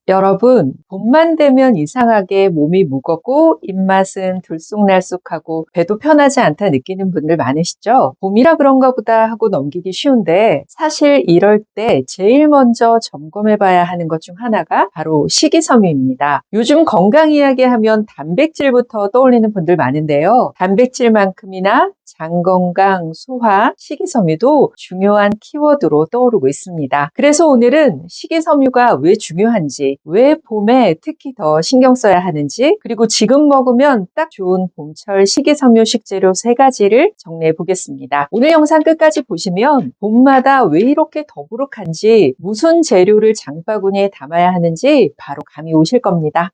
여러분, 봄만 되면 이상하게 몸이 무겁고 입맛은 들쑥날쑥하고 배도 편하지 않다 느끼는 분들 많으시죠? 봄이라 그런가 보다 하고 넘기기 쉬운데 사실 이럴 때 제일 먼저 점검해 봐야 하는 것 중 하나가 바로 식이섬유입니다. 요즘 건강 이야기하면 단백질부터 떠올리는 분들 많은데요. 단백질만큼이나 장 건강, 소화, 식이섬유도 중요한 키워드로 떠오르고 있습니다. 그래서 오늘은 식이섬유가 왜 중요한지, 왜 봄에 특히 더 신경 써야 하는지, 그리고 지금 먹으면 딱 좋은 봄철 식이섬유 식재료 3가지를 정리해 보겠습니다. 오늘 영상 끝까지 보시면 봄마다 왜 이렇게 더부룩한지, 무슨 재료를 장바구니에 담아야 하는지 바로 감이 오실 겁니다.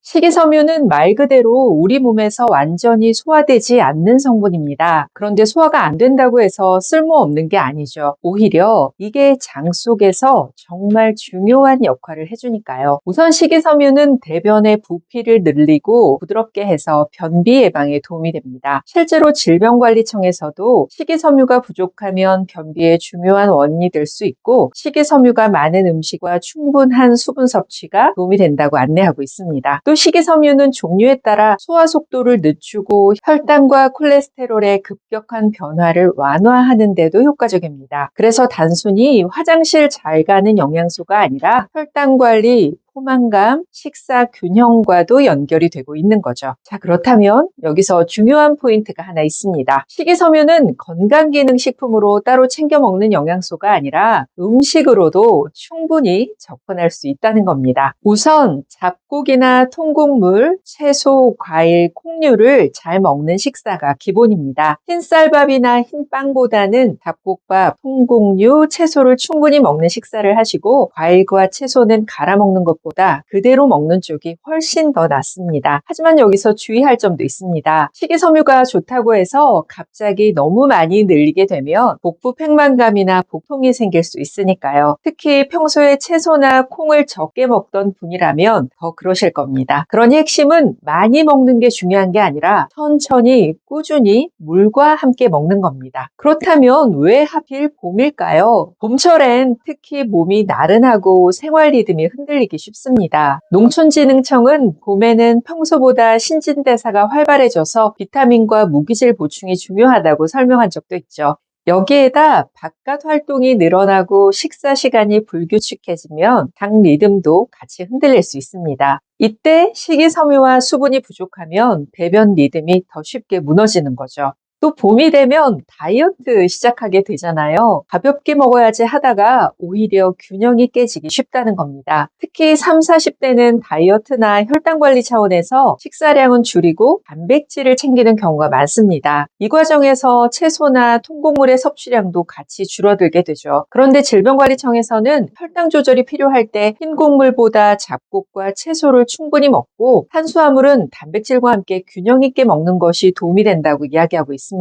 식이섬유는 말 그대로 우리 몸에서 완전히 소화되지 않는 성분입니다. 그런데 소화가 안 된다고 해서 쓸모없는 게 아니죠. 오히려 이게 장 속에서 정말 중요한 역할을 해주니까요. 우선 식이섬유는 대변의 부피를 늘리고 부드럽게 해서 변비 예방에 도움이 됩니다. 실제로 질병관리청에서도 식이섬유가 부족하면 변비의 중요한 원인이 될 수 있고, 식이섬유가 많은 음식과 충분한 수분 섭취가 도움이 된다고 안내하고 있습니다. 또 식이섬유는 종류에 따라 소화 속도를 늦추고 혈당과 콜레스테롤의 급격한 변화를 완화하는 데도 효과적입니다. 그래서 단순히 화장실 잘 가는 영양소가 아니라 혈당 관리, 포만감, 식사 균형과도 연결이 되고 있는 거죠. 자, 그렇다면 여기서 중요한 포인트가 하나 있습니다. 식이섬유는 건강기능식품으로 따로 챙겨 먹는 영양소가 아니라 음식으로도 충분히 접근할 수 있다는 겁니다. 우선 잡곡이나 통곡물, 채소, 과일, 콩류를 잘 먹는 식사가 기본입니다. 흰쌀밥이나 흰빵보다는 잡곡밥, 통곡류, 채소를 충분히 먹는 식사를 하시고, 과일과 채소는 갈아 먹는 것보다 그대로 먹는 쪽이 훨씬 더 낫습니다. 하지만 여기서 주의할 점도 있습니다. 식이섬유가 좋다고 해서 갑자기 너무 많이 늘리게 되면 복부 팽만감이나 복통이 생길 수 있으니까요. 특히 평소에 채소나 콩을 적게 먹던 분이라면 더 그러실 겁니다. 그러니 핵심은 많이 먹는 게 중요한 게 아니라 천천히 꾸준히 물과 함께 먹는 겁니다. 그렇다면 왜 하필 봄일까요? 봄철엔 특히 몸이 나른하고 생활 리듬이 흔들리기 쉽습니다. 농촌진흥청은 봄에는 평소보다 신진대사가 활발해져서 비타민과 무기질 보충이 중요하다고 설명한 적도 있죠. 여기에다 바깥 활동이 늘어나고 식사 시간이 불규칙해지면 당 리듬도 같이 흔들릴 수 있습니다. 이때 식이섬유와 수분이 부족하면 배변 리듬이 더 쉽게 무너지는 거죠. 또 봄이 되면 다이어트 시작하게 되잖아요. 가볍게 먹어야지 하다가 오히려 균형이 깨지기 쉽다는 겁니다. 특히 30, 40대는 다이어트나 혈당 관리 차원에서 식사량은 줄이고 단백질을 챙기는 경우가 많습니다. 이 과정에서 채소나 통곡물의 섭취량도 같이 줄어들게 되죠. 그런데 질병관리청에서는 혈당 조절이 필요할 때 흰곡물보다 잡곡과 채소를 충분히 먹고 탄수화물은 단백질과 함께 균형 있게 먹는 것이 도움이 된다고 이야기하고 있습니다.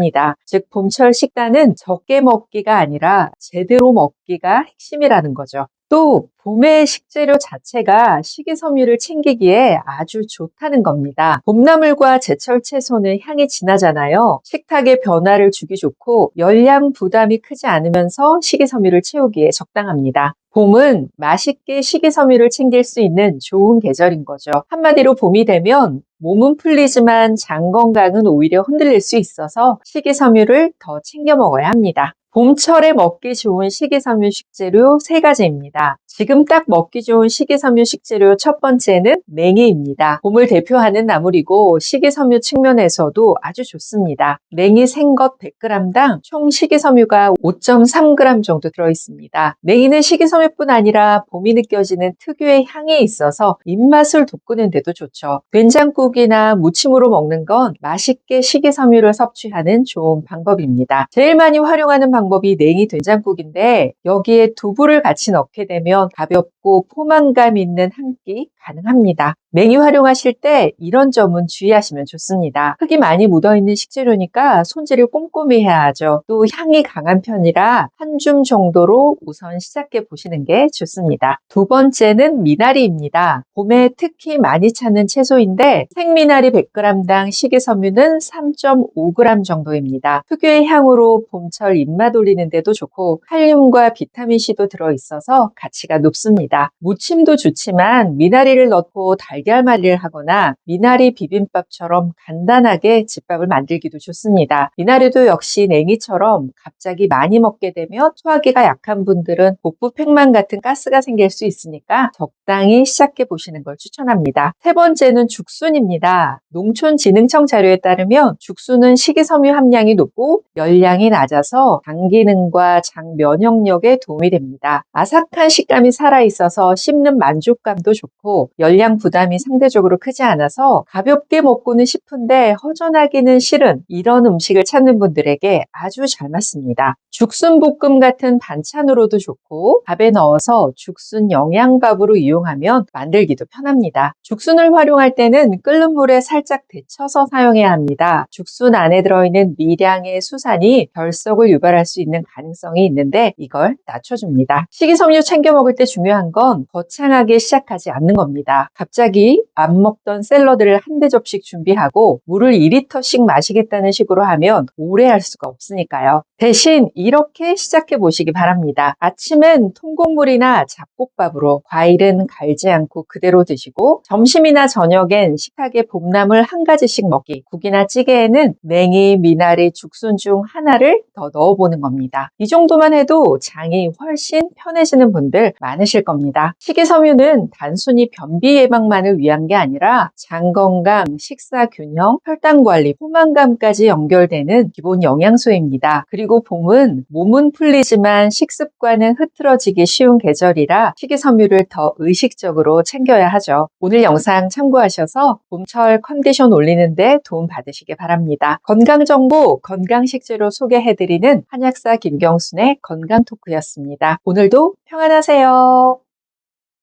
즉 봄철 식단은 적게 먹기가 아니라 제대로 먹기가 핵심이라는 거죠. 또 봄의 식재료 자체가 식이섬유를 챙기기에 아주 좋다는 겁니다. 봄나물과 제철 채소는 향이 진하잖아요. 식탁에 변화를 주기 좋고 열량 부담이 크지 않으면서 식이섬유를 채우기에 적당합니다. 봄은 맛있게 식이섬유를 챙길 수 있는 좋은 계절인 거죠. 한마디로 봄이 되면 몸은 풀리지만 장 건강은 오히려 흔들릴 수 있어서 식이섬유를 더 챙겨 먹어야 합니다. 봄철에 먹기 좋은 식이섬유 식재료 3가지입니다. 지금 딱 먹기 좋은 식이섬유 식재료 첫 번째는 냉이입니다. 봄을 대표하는 나물이고 식이섬유 측면에서도 아주 좋습니다. 냉이 생것 100g당 총 식이섬유가 5.3g 정도 들어있습니다. 냉이는 식이섬유뿐 아니라 봄이 느껴지는 특유의 향이 있어서 입맛을 돋구는 데도 좋죠. 된장국이나 무침으로 먹는 건 맛있게 식이섬유를 섭취하는 좋은 방법입니다. 제일 많이 활용하는 방법이 냉이 된장국인데 여기에 두부를 같이 넣게 되면 가볍고 포만감 있는 한 끼 가능합니다. 냉이 활용하실 때 이런 점은 주의하시면 좋습니다. 흙이 많이 묻어있는 식재료니까 손질을 꼼꼼히 해야 하죠. 또 향이 강한 편이라 한 줌 정도로 우선 시작해 보시는 게 좋습니다. 두 번째는 미나리입니다. 봄에 특히 많이 찾는 채소인데 생미나리 100g당 식이섬유는 3.5g 정도입니다. 특유의 향으로 봄철 입맛 돌리는 데도 좋고 칼륨과 비타민C도 들어있어서 가치가 높습니다. 무침도 좋지만 미나리를 넣고 달걀말이를 하거나 미나리 비빔밥처럼 간단하게 집밥을 만들기도 좋습니다. 미나리도 역시 냉이처럼 갑자기 많이 먹게 되면 소화기가 약한 분들은 복부 팽만 같은 가스가 생길 수 있으니까 적당히 시작해 보시는 걸 추천합니다. 세 번째는 죽순입니다. 농촌진흥청 자료에 따르면 죽순은 식이섬유 함량이 높고 열량이 낮아서 장 기능과 장 면역력에 도움이 됩니다. 아삭한 식감이 살아있어서 씹는 만족감도 좋고 열량 부담이 상대적으로 크지 않아서 가볍게 먹고는 싶은데 허전하기는 싫은 이런 음식을 찾는 분들에게 아주 잘 맞습니다. 죽순볶음 같은 반찬으로도 좋고 밥에 넣어서 죽순 영양밥으로 이용하면 만들기도 편합니다. 죽순을 활용할 때는 끓는 물에 살짝 데쳐서 사용해야 합니다. 죽순 안에 들어있는 미량의 수산이 결석을 유발할 수 있는 가능성이 있는데 이걸 낮춰줍니다. 식이섬유 챙겨 먹을 때 중요한 건 거창하게 시작하지 않는 겁니다. 갑자기 안 먹던 샐러드를 한 대접씩 준비하고 물을 2리터씩 마시겠다는 식으로 하면 오래 할 수가 없으니까요. 대신 이렇게 시작해 보시기 바랍니다. 아침엔 통곡물이나 잡곡밥으로 과일은 갈지 않고 그대로 드시고 점심이나 저녁엔 식탁에 봄나물 한 가지씩 먹기, 국이나 찌개에는 냉이, 미나리, 죽순 중 하나를 더 넣어보는 겁니다. 이 정도만 해도 장이 훨씬 편해지는 분들 많으실 겁니다. 식이섬유는 단순히 변비 예방만을 위한 게 아니라 장 건강, 식사 균형, 혈당 관리, 포만감까지 연결되는 기본 영양소입니다. 그리고 봄은 몸은 풀리지만 식습관은 흐트러지기 쉬운 계절이라 식이섬유를 더 의식적으로 챙겨야 하죠. 오늘 영상 참고하셔서 봄철 컨디션 올리는데 도움 받으시기 바랍니다. 건강정보, 건강식재료 소개해드리는 한약사 김경순의 건강토크였습니다. 오늘도 평안하세요.